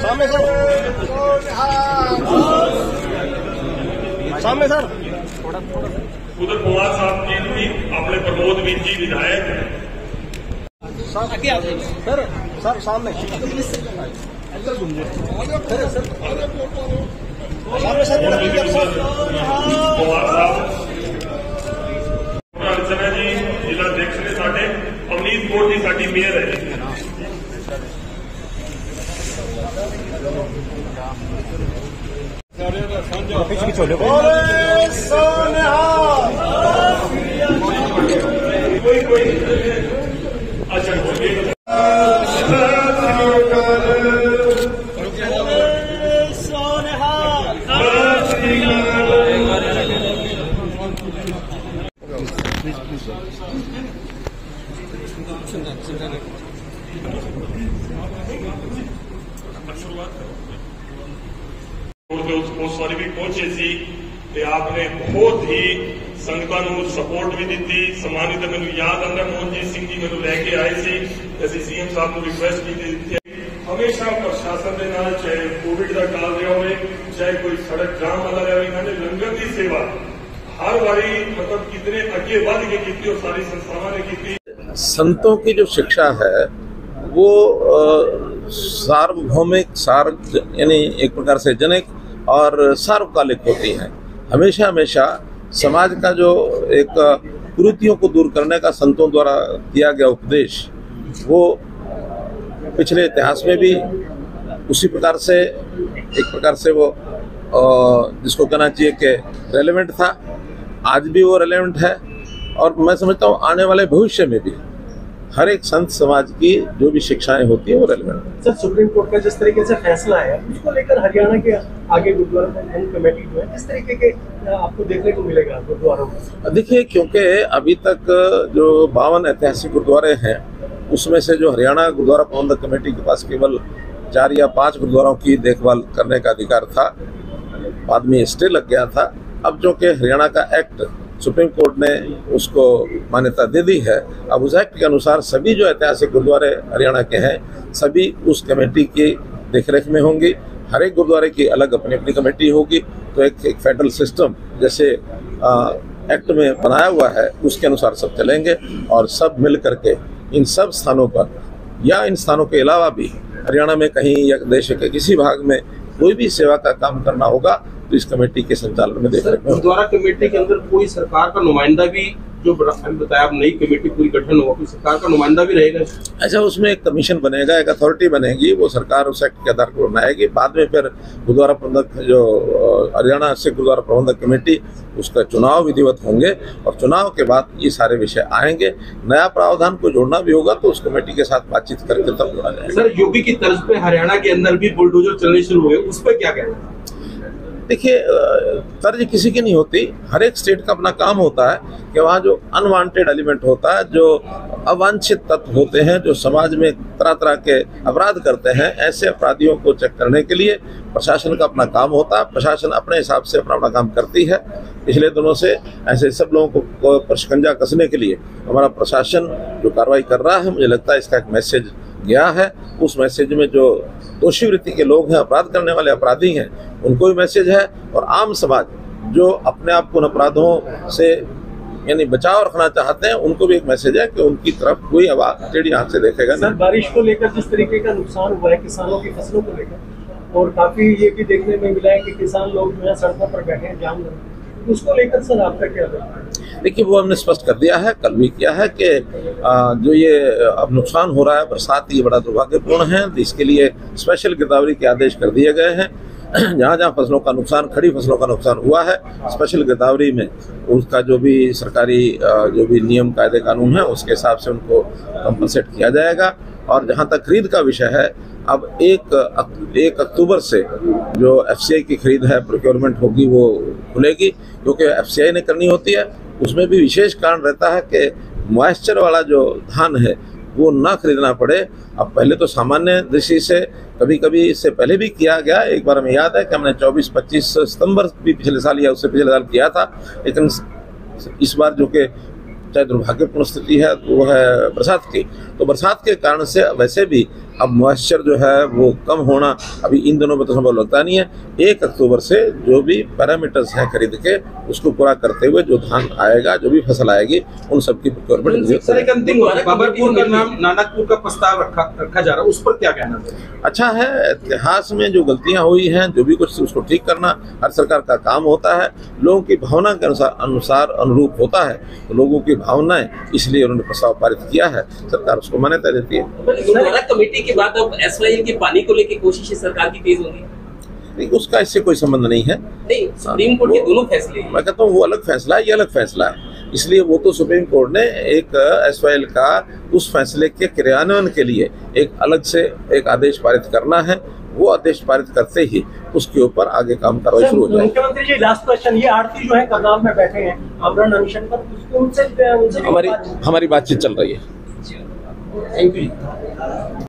सामने सर, सामने सर। उधर कुमार साहब जी भी अपने प्रमोद वीर जी विधायक सर, सर सामने सामने सर, कुमार साहब अर्चना जी जिला अध्यक्ष ने साडे, अवनीत कौर जी साडी मेयर है। कोई अच्छा उस वारी भी पहुंचे सी ते आपने बहुत ही संगतां नूं सपोर्ट भी दी। सम्मानित मैनूं याद आंदा मोहनजीत सिंह जी मैनूं लैके आए सी, असीं सीएम साहब नूं रिक्वेस्ट की थी। हमेशा प्रशासन के नाल, चाहे कोविड का काल रहा हो, चाहे कोई सड़क जाम वाला रहा, इन्होंने लंगर की सेवा हर बारी मतलब कितने अगे बढ़ के की और सारी संस्थावां ने की। संतों की जो शिक्षा है वो सार्वभौमिक यानी एक प्रकार से जनक और सार्वकालिक होती हैं। हमेशा हमेशा समाज का जो एक कुरीतियों को दूर करने का संतों द्वारा दिया गया उपदेश, वो पिछले इतिहास में भी उसी प्रकार से एक प्रकार से वो जिसको कहना चाहिए कि रेलेवेंट था, आज भी वो रेलेवेंट है। और मैं समझता हूँ आने वाले भविष्य में भी हर एक संत समाज की जो भी शिक्षाएं होती है वो रेलेवेंट है। सर, सुप्रीम कोर्ट का जिस तरीके से फैसला है उसको लेकर हरियाणा के आगे गुरुद्वारा प्रबंधन कमेटी जो है किस तरीके के आपको देखने को मिलेगा गुरुद्वारों में? देखिए, क्योंकि अभी तक जो 52 ऐतिहासिक गुरुद्वारे हैं उसमें से जो हरियाणा गुरुद्वारा प्रबंधक कमेटी के पास केवल 4 या 5 गुरुद्वारों की देखभाल करने का अधिकार था, बाद में स्टे लग गया था। अब जो कि हरियाणा का एक्ट सुप्रीम कोर्ट ने उसको मान्यता दे दी है, अब उस एक्ट के अनुसार सभी जो ऐतिहासिक गुरुद्वारे हरियाणा के हैं सभी उस कमेटी की देखरेख में होंगी। हर एक गुरुद्वारे की अलग अपनी अपनी कमेटी होगी। तो एक फेडरल सिस्टम जैसे एक्ट में बनाया हुआ है उसके अनुसार सब चलेंगे और सब मिल करके इन सब स्थानों पर या इन स्थानों के अलावा भी हरियाणा में कहीं या देश के किसी भाग में कोई भी सेवा का काम करना होगा तो इस कमेटी के संचालन में देखने में। गुरुद्वारा कमेटी के अंदर कोई सरकार का नुमाइंदा भी, जो बताया आप नई कमेटी पूरी गठन होगा, कोई सरकार का नुमाइंदा भी रहेगा? अच्छा, उसमें एक कमीशन बनेगा, एक अथॉरिटी बनेगी, वो सरकार उस एक्ट के आधार पर बनाएगी। बाद में फिर गुरुद्वारा प्रबंधक जो हरियाणा से गुरुद्वारा प्रबंधक कमेटी उसका चुनाव विधिवत होंगे और चुनाव के बाद ये सारे विषय आएंगे। नया प्रावधान को जोड़ना भी होगा तो उस कमेटी के साथ बातचीत करके तब जोड़ा जाएगा। सर, योगी की तर्ज पे हरियाणा के अंदर भी बुलडोजर चलने शुरू हुए, उस पर क्या कहना है? देखिए, तर्ज किसी की नहीं होती, हर एक स्टेट का अपना काम होता है कि वहाँ जो अनवांटेड एलिमेंट होता है, जो अवांछित तत्व होते हैं, जो समाज में तरह तरह के अपराध करते हैं, ऐसे अपराधियों को चेक करने के लिए प्रशासन का अपना काम होता है। प्रशासन अपने हिसाब से अपना काम करती है। पिछले दिनों से ऐसे सब लोगों को पर शिकंजा कसने के लिए हमारा प्रशासन जो कार्रवाई कर रहा है, मुझे लगता है इसका एक मैसेज गया है। उस मैसेज में जो दोषी वृत्ति के लोग हैं, अपराध करने वाले अपराधी हैं, उनको भी मैसेज है और आम समाज जो अपने आप को उन अपराधों से यानी बचाव रखना चाहते हैं उनको भी एक मैसेज है कि उनकी तरफ कोई आवाज टेढ़ी आंख से देखेगा नहीं। बारिश को लेकर जिस तरीके का नुकसान हुआ है किसानों की फसलों को लेकर, और काफी ये भी देखने में मिला है कि किसान लोग जो है सड़कों पर बैठे हैं जाम लगे, उसको लेकर सर आपका क्या है? देखिए, वो हमने स्पष्ट कर दिया है, कल भी किया है कि जो ये अब नुकसान हो रहा है बरसात, ये बड़ा दुर्भाग्यपूर्ण है। इसके लिए स्पेशल गिरदावरी के आदेश कर दिए गए हैं। जहाँ जहाँ फसलों का नुकसान, खड़ी फसलों का नुकसान हुआ है, स्पेशल गिरदावरी में उसका जो भी सरकारी जो भी नियम कायदे कानून है उसके हिसाब से उनको कंपनसेट किया जाएगा। और जहाँ तक खरीद का विषय है, अब 1 अक्टूबर से जो FCI की खरीद है, प्रोक्योरमेंट होगी, वो खुलेगी, क्योंकि FCI ने करनी होती है। उसमें भी विशेष कारण रहता है कि मॉइस्चर वाला जो धान है वो ना खरीदना पड़े। अब पहले तो सामान्य दृष्टि से कभी कभी इससे पहले भी किया गया, एक बार हमें याद है कि हमने 24-25 सितंबर भी पिछले साल या उससे पिछले साल किया था, लेकिन इस बार जो कि चाहे दुर्भाग्यपूर्ण स्थिति है वो है बरसात की, तो बरसात के कारण से वैसे भी अब मॉइस्चर जो है वो कम होना अभी इन दिनों में तो संभव लगता नहीं है। 1 अक्टूबर से जो भी पैरामीटर्स हैं खरीद के उसको पूरा करते हुए जो धान आएगा, जो भी फसल आएगी, उन सबकी प्रोक्योरमेंट। सर एक अंतिम बाबरपुर का नाम नानकपुर का प्रस्ताव रखा जा रहा है, उस पर क्या कहना है? अच्छा है, इतिहास में जो गलतियां हुई हैं, जो भी कुछ उसको ठीक करना हर सरकार का काम होता है। लोगों की भावना के अनुसार अनुरूप होता है, तो लोगों की भावनाएं, इसलिए उन्होंने प्रस्ताव पारित किया है, सरकार उसको मान्यता देती है। कमेटी के बाद अब SYL के पानी को लेकर कोशिशें सरकार की तेज होंगी? नहीं, उसका इससे कोई संबंध नहीं है। नहीं, सुप्रीम कोर्ट के दोनों फैसले हैं। मैं कहता हूँ वो अलग फैसला है, ये अलग फैसला है। इसलिए वो तो सुप्रीम कोर्ट ने एक SYL का उस फैसले के क्रियान्वयन के लिए एक अलग से एक आदेश पारित करना है। वो आदेश पारित करते ही उसके ऊपर आगे काम कार्रवाई शुरू हो जाएगी। मुख्यमंत्री जी, लास्ट क्वेश्चन, ये आरती जो है करनाल में बैठे हैं आमरण अनशन पर, उनसे हमारी बातचीत चल रही है। Thank you.